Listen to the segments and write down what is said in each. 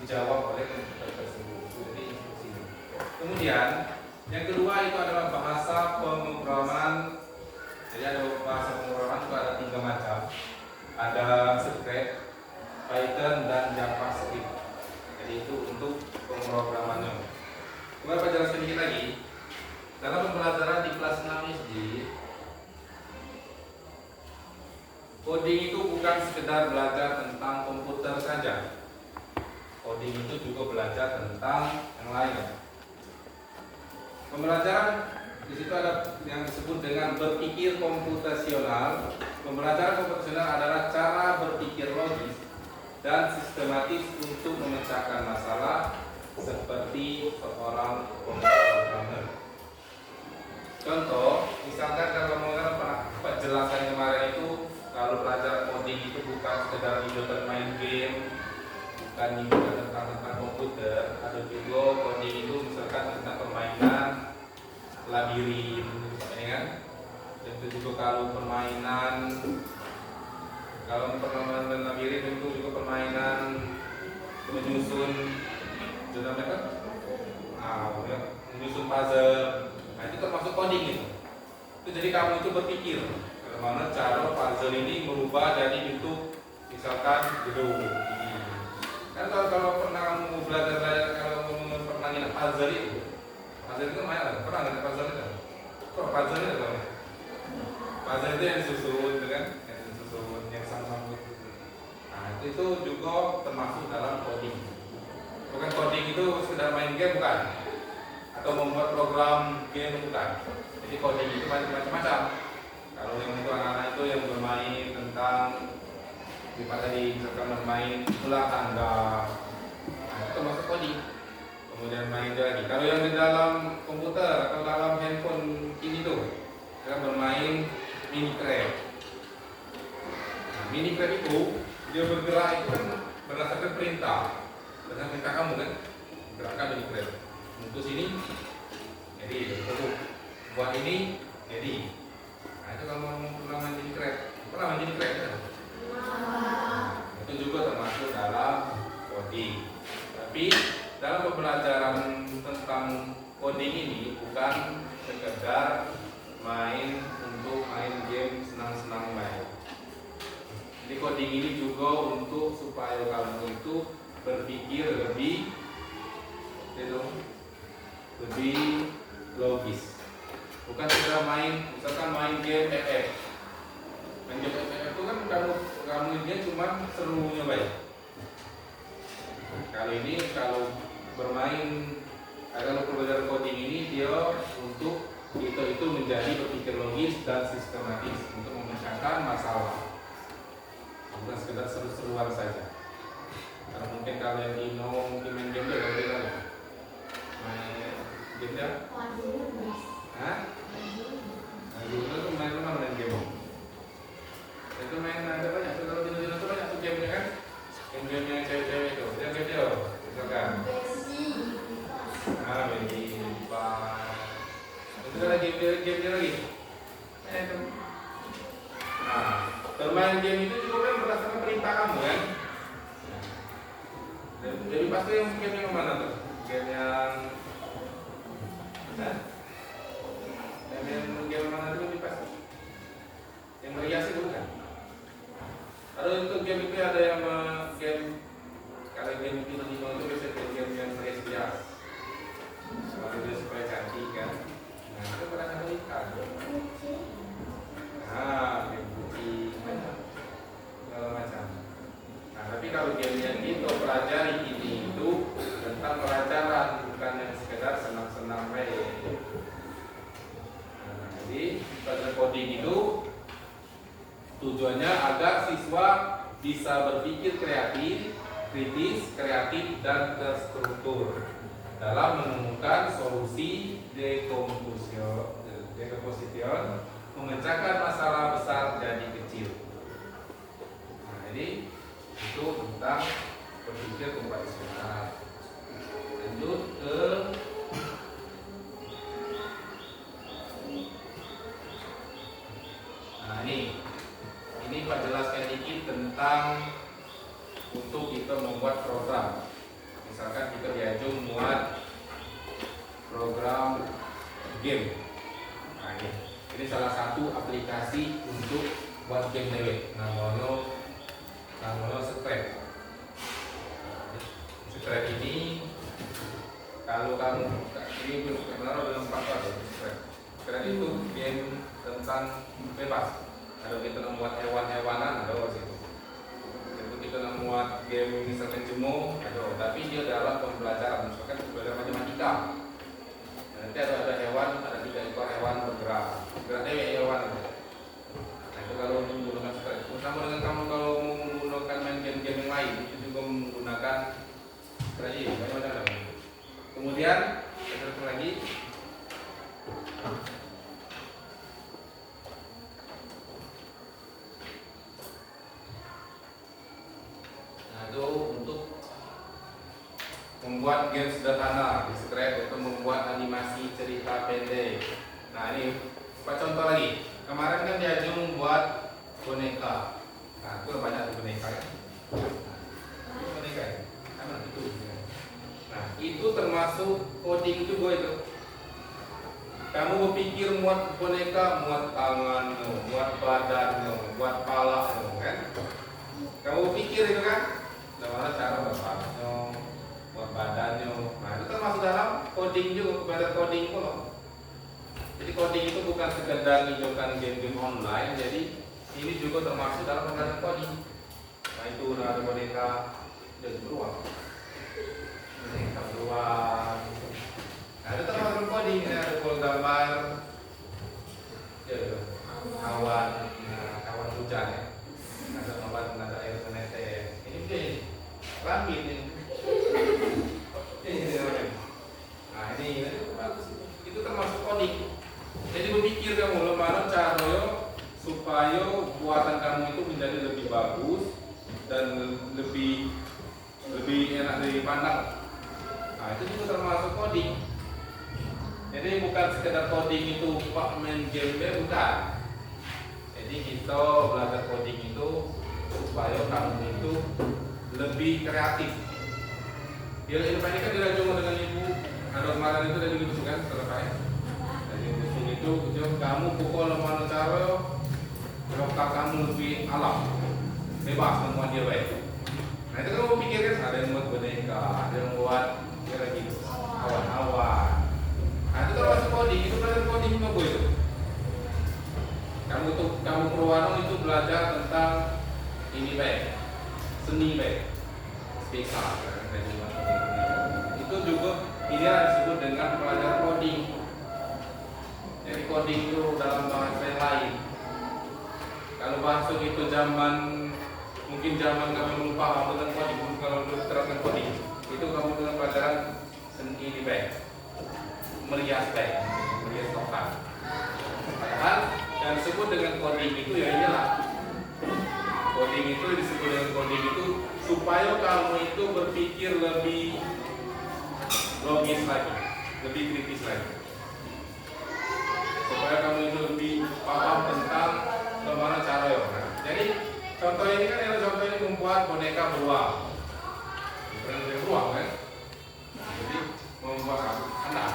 dijawab oleh komputer tersebut. Jadi instruksinya. Kemudian yang kedua itu adalah bahasa pemrograman. Jadi ada bahasa pemrograman itu ada 3 macam. Ada Scratch, Python, dan JavaScript. Jadi itu untuk pemrogramannya. Coba Pak jelaskan sedikit lagi. Dalam pembelajaran di kelas 6 SD, coding itu bukan sekedar belajar tentang komputer saja. Coding itu juga belajar tentang yang lain. Pembelajaran di situ ada yang disebut dengan berpikir komputasional. Pembelajaran komputasional adalah cara berpikir logis dan sistematis untuk memecahkan masalah seperti seorang programmer. Contoh, misalkan kalau mengenai penjelasan kemarin itu, kalau belajar coding itu bukan sekedar video main game, bukan juga tentang komputer, ada juga coding itu misalkan tentang permainan labirin, ya kan? Dan itu juga kalau permainan labirin itu juga permainan menyusun, menyusun puzzle. Nah itu termasuk coding itu. Jadi kamu itu berpikir bagaimana cara puzzle ini merubah jadi bentuk misalkan gedung ini. Kan kalau pernah kamu belajar kalau pernah nginep puzzle itu main pernah nggak puzzle itu? Kok puzzle itu apa? Puzzle itu yang disusun, kan? Yang disusun, yang sama-sama itu. Nah itu juga termasuk dalam coding. Bukan coding itu sekedar main game bukan? Atau membuat program game bukan. Jadi coding itu macam-macam. Kalau yang untuk anak-anak itu yang bermain tentang tadi misalkan bermain bola tangga, nah, itu masuk coding. Kemudian main lagi. Kalau yang di dalam komputer atau dalam handphone ini tuh, kita bermain Minecraft. Nah, Minecraft itu dia bergerak itu kan berdasarkan perintah kamu kan, gerakan Minecraft. Untuk sini, jadi buat ini, jadi. Nah itu kalau mau main Minecraft, pernah main Minecraft kan? Itu juga termasuk dalam coding. Tapi dalam pembelajaran tentang coding ini bukan sekedar main game senang-senang main. Jadi coding ini juga untuk supaya kamu itu berpikir lebih logis. Bukan sekedar misalkan main game FF. Main game FF itu kan kamu dia cuma serunya baik. Kalau bermain kalau belajar coding ini dia untuk itu menjadi berpikir logis dan sistematis untuk memecahkan masalah. Bukan sekedar seru-seruan saja. Karena mungkin kalau yang Dino mungkin main game dia kalau main game dia? Hah? Dulu tuh main game. Itu main ada banyak. Kalau Dino itu banyak tuh game-nya kan? Game-gamenya cewek-cewek itu. Dia game dia, misalkan. Besi, itu ada game-game lagi. Itu. Nah, bermain game itu juga kan berdasarkan perintah kamu kan? Jadi pasti game yang mana tuh? Game yang game mana dulu nih pasti? Yang berhiasi bukan? Kalau untuk game itu ada yang kalau game itu biasanya game yang berhias-hias. Soalnya dia supaya cantik kan? Nah itu kadang ada ikan. Nah, game putih banyak segala macam. Nah tapi kalau game yang kita pelajari ini itu tentang pelajaran bukan yang sekedar senang-senang main. Jadi belajar coding itu tujuannya agar siswa bisa berpikir kreatif, kritis, kreatif, dan terstruktur dalam menemukan solusi decomposition, memecahkan masalah besar jadi kecil. Nah, jadi itu tentang berpikir komputasional. Lanjut ke ini Pak jelaskan dikit tentang untuk kita membuat program. game. Nah ini salah satu aplikasi untuk buat game dewek. Namanya Scratch. Scratch ini kalau kamu ini benar dengan faktor Scratch. Scratch itu game tentang bebas. Kalau kita membuat hewan-hewanan ada di situ. Kalau kita membuat game misalkan jemo ada, tapi dia dalam pembelajaran, misalkan belajar matematika. Nanti ada hewan, ada 3 ekor hewan bergerak dewek hewan. Nah itu kalau menggunakan Scratch. Sama dengan kamu kalau menggunakan main game-game yang lain itu juga menggunakan Scratch. Macam-macam. Kemudian satu lagi. Itu untuk membuat game sederhana di Scratch untuk membuat animasi cerita pendek. Nah ini contoh lagi. Kemarin kan diajung buat boneka. Nah itu banyak boneka ya. Boneka ya. Itu. Nah itu termasuk coding juga itu. Kamu berpikir muat boneka, muat tangan, muat badan, muat kepala, kan? Kamu berpikir itu kan? Bagaimana cara berpakaiannya, buat badannya. Nah itu termasuk dalam coding juga, belajar coding pun. Jadi coding itu bukan sekedar menunjukkan game-game online, jadi ini juga termasuk dalam pelajaran coding. Nah itu ada boneka jadi beruang. Boneka beruang. Nah itu termasuk coding, ini ada gambar awan, awan hujan ya. Ada awan, ada air menetes. Ini langit ini. Nah ini bagus. Itu termasuk coding. Jadi berpikir kamu lembaran cara supaya buatan kamu itu menjadi lebih bagus dan lebih enak dipandang. Nah itu juga termasuk coding. Jadi bukan sekedar coding itu pak main game bukan. Jadi kita belajar coding itu supaya kamu itu lebih kreatif. Dia ini kan tidak cuma dengan ibu. Ada kemarin itu dari ibu kan selesai. Dari itu kamu pukul mana cara otak kamu lebih alam, bebas semua dia baik. Nah itu kamu pikirkan ada yang buat boneka, ada yang buat kira gitu awan-awan. Nah itu termasuk coding, itu belajar coding juga itu. Kamu perwano itu belajar tentang ini baik, seni baik, spesial. Itu juga ini disebut dengan pelajaran coding. Jadi coding itu dalam bahasa yang lain. Kalau bahasa itu mungkin zaman kamu lupa tentang coding, kalau terapkan coding, itu kamu dengan pelajaran seni ini baik, merias baik, merias total. Padahal yang disebut dengan coding itu ya iyalah. Coding itu disebut dengan coding itu supaya kamu itu berpikir lebih logis lagi, lebih kritis lagi. Supaya kamu itu lebih paham tentang bagaimana cara ya. Jadi contoh ini kan contoh ini membuat boneka beruang. Boneka beruang kan. Jadi membuat anak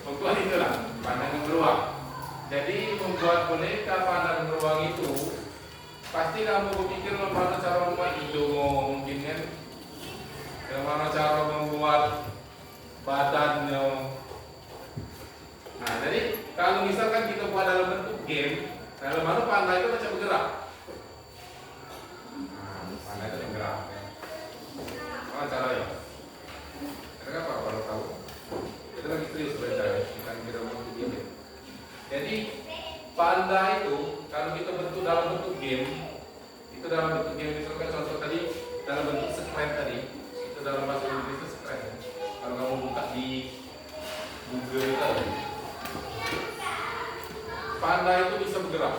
membuat itulah pandangan beruang. Jadi membuat boneka pandangan beruang itu pasti kamu berpikir bagaimana cara membuat hidung mungkin kan, bagaimana cara membuat badannya. Nah jadi kalau misalkan kita buat dalam bentuk game, dalam mana panda itu macam bergerak. Nah, panda itu bergerak. Apa caranya? Mereka apa kalau tahu? Kita lagi serius belajar, bukan kita mau game. Jadi panda itu kalau kita bentuk dalam bentuk game, itu dalam bentuk game misalkan contoh tadi dalam bentuk Scratch tadi, itu dalam bahasa Inggris itu Scratch. Kalau kamu buka di Google itu, panda itu bisa bergerak.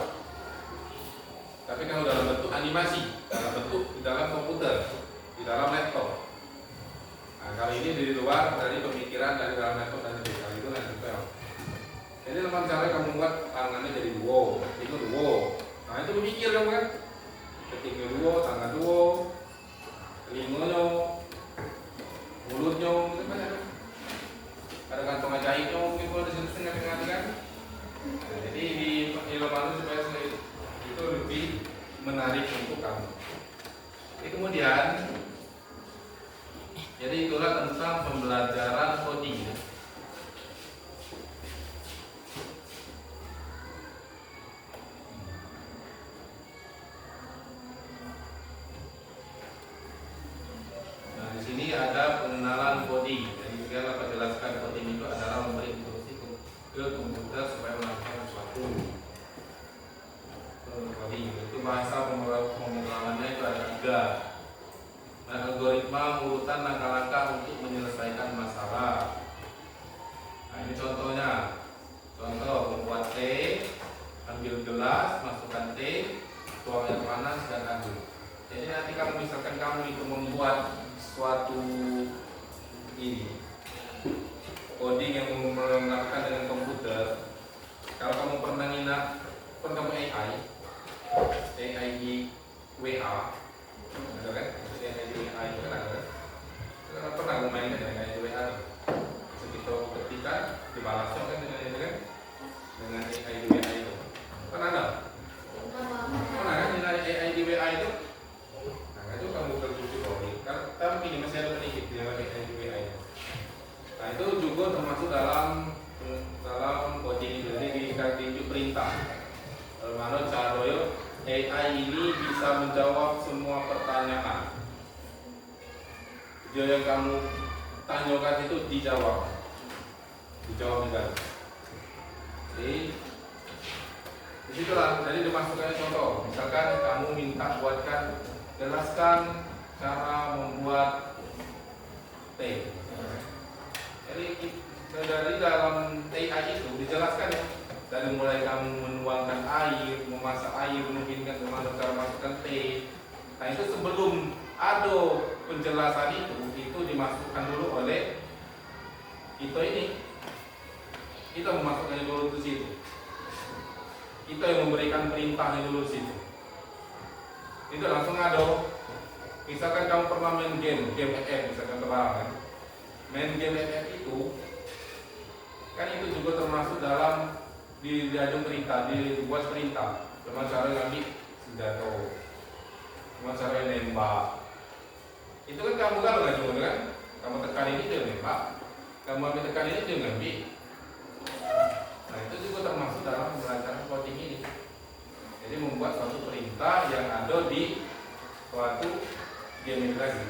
Tapi kalau dalam bentuk animasi, dalam bentuk di dalam komputer, di dalam laptop. Nah, kalau ini dari luar, dari pemikiran dari dalam laptop dan itu, kalau itu nempel. Jadi teman cara kamu buat tangannya jadi duo, itu duo. Nah itu berpikir kamu kan, ketiknya duo, tangan duo, telinganya, mulutnya, itu banyak. Ada kantong ajaibnya mungkin kalau di sini dengan Jadi itulah tentang pembelajaran coding ya. Nah, di sini ada pengenalan coding. Jadi saya akan jelaskan coding itu adalah memberi instruksi ke komputer supaya melakukan sesuatu. Coding itu bahasa pemrogramannya itu ada 3. Nah, algoritma urutan langkah-langkah untuk menyelesaikan masalah. Nah, ini contohnya. Contoh, membuat teh, ambil gelas, masukkan teh, tuang air panas dan aduk. Jadi nanti kamu misalkan kamu itu membuat suatu ini coding yang menggunakan dengan komputer. Kalau kamu pernah kamu AI di WA, ada kan? AI di WA itu kan ada kan? Kita pernah memainkan dengan AI di WA. Segitu ketika dibalasnya kan dengan itu kan? Dengan AI di WA itu. Kan ada? Pernah kan dengan AI di WA itu? Nah, itu kamu tertuju coding. Tapi ini masih ada sedikit dengan AI di WA itu. Nah, itu juga termasuk dalam coding itu. Jadi di perintah. Mana cara AI ini bisa menjawab semua pertanyaan. Dia yang kamu tanyakan itu dijawab juga. Jadi disitulah. Jadi dimasukkan contoh. Misalkan kamu minta jelaskan cara membuat teh. Jadi dari dalam AI itu dijelaskan ya. Dari mulai kamu menuangkan air, memasak air, mungkin kan bagaimana cara masukkan teh. Nah, itu sebelum ada penjelasan itu dimasukkan dulu oleh ini. Kita memasukkannya dulu ke situ. Kita yang memberikan perintahnya dulu di situ. Itu langsung ada. Misalkan kamu pernah main game FF, misalkan kan. Main game FF itu kan itu juga termasuk dalam diajung perintah, dibuat perintah. Dengan cara ngambil senjata, dengan cara nembak. Itu kan kamu kalau nggak juga kan, kamu tekan ini dia nembak, kamu ambil tekan ini dia ngambil. Nah, itu juga termasuk dalam pembelajaran coding ini. Jadi membuat suatu perintah yang ada di suatu game itu lagi.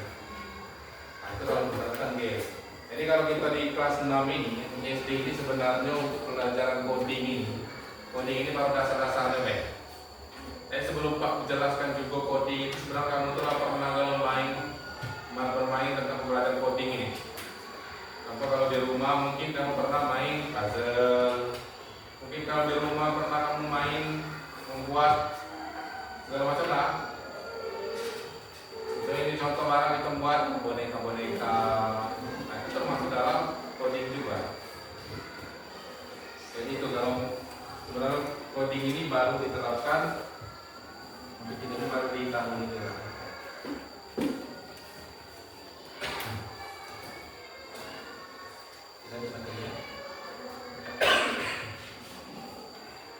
Nah, itu dalam pembelajaran game. Jadi kalau kita di kelas 6 ini, SD ini sebenarnya untuk pelajaran coding ini baru dasar-dasarnya Pak. Sebelum Pak menjelaskan juga coding, sebenarnya kamu tuh pernah bermain tentang pembelajaran coding ini. Contoh kalau di rumah mungkin kamu pernah main puzzle, mungkin kalau di rumah pernah kamu main membuat segala macam lah. Jadi ini contoh barang kita buat boneka. Nah, itu termasuk dalam coding juga. Jadi itu kalau sebenarnya coding ini baru diterapkan, bikin ini baru di tahun ini.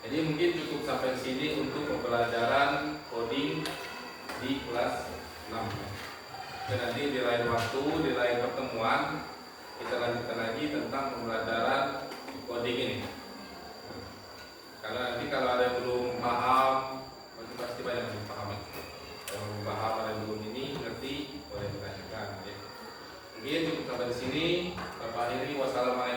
Jadi mungkin cukup sampai sini untuk pembelajaran coding di kelas 6. Dan nanti di lain waktu, di lain pertemuan kita lanjutkan lagi tentang pembelajaran coding ini. Karena nanti kalau ada yang belum paham, pasti banyak yang belum paham. Kalau belum paham, ada yang belum ini ngerti, boleh ditanyakan. Mungkin cukup sampai di sini. Bapak akhiri, wassalamualaikum.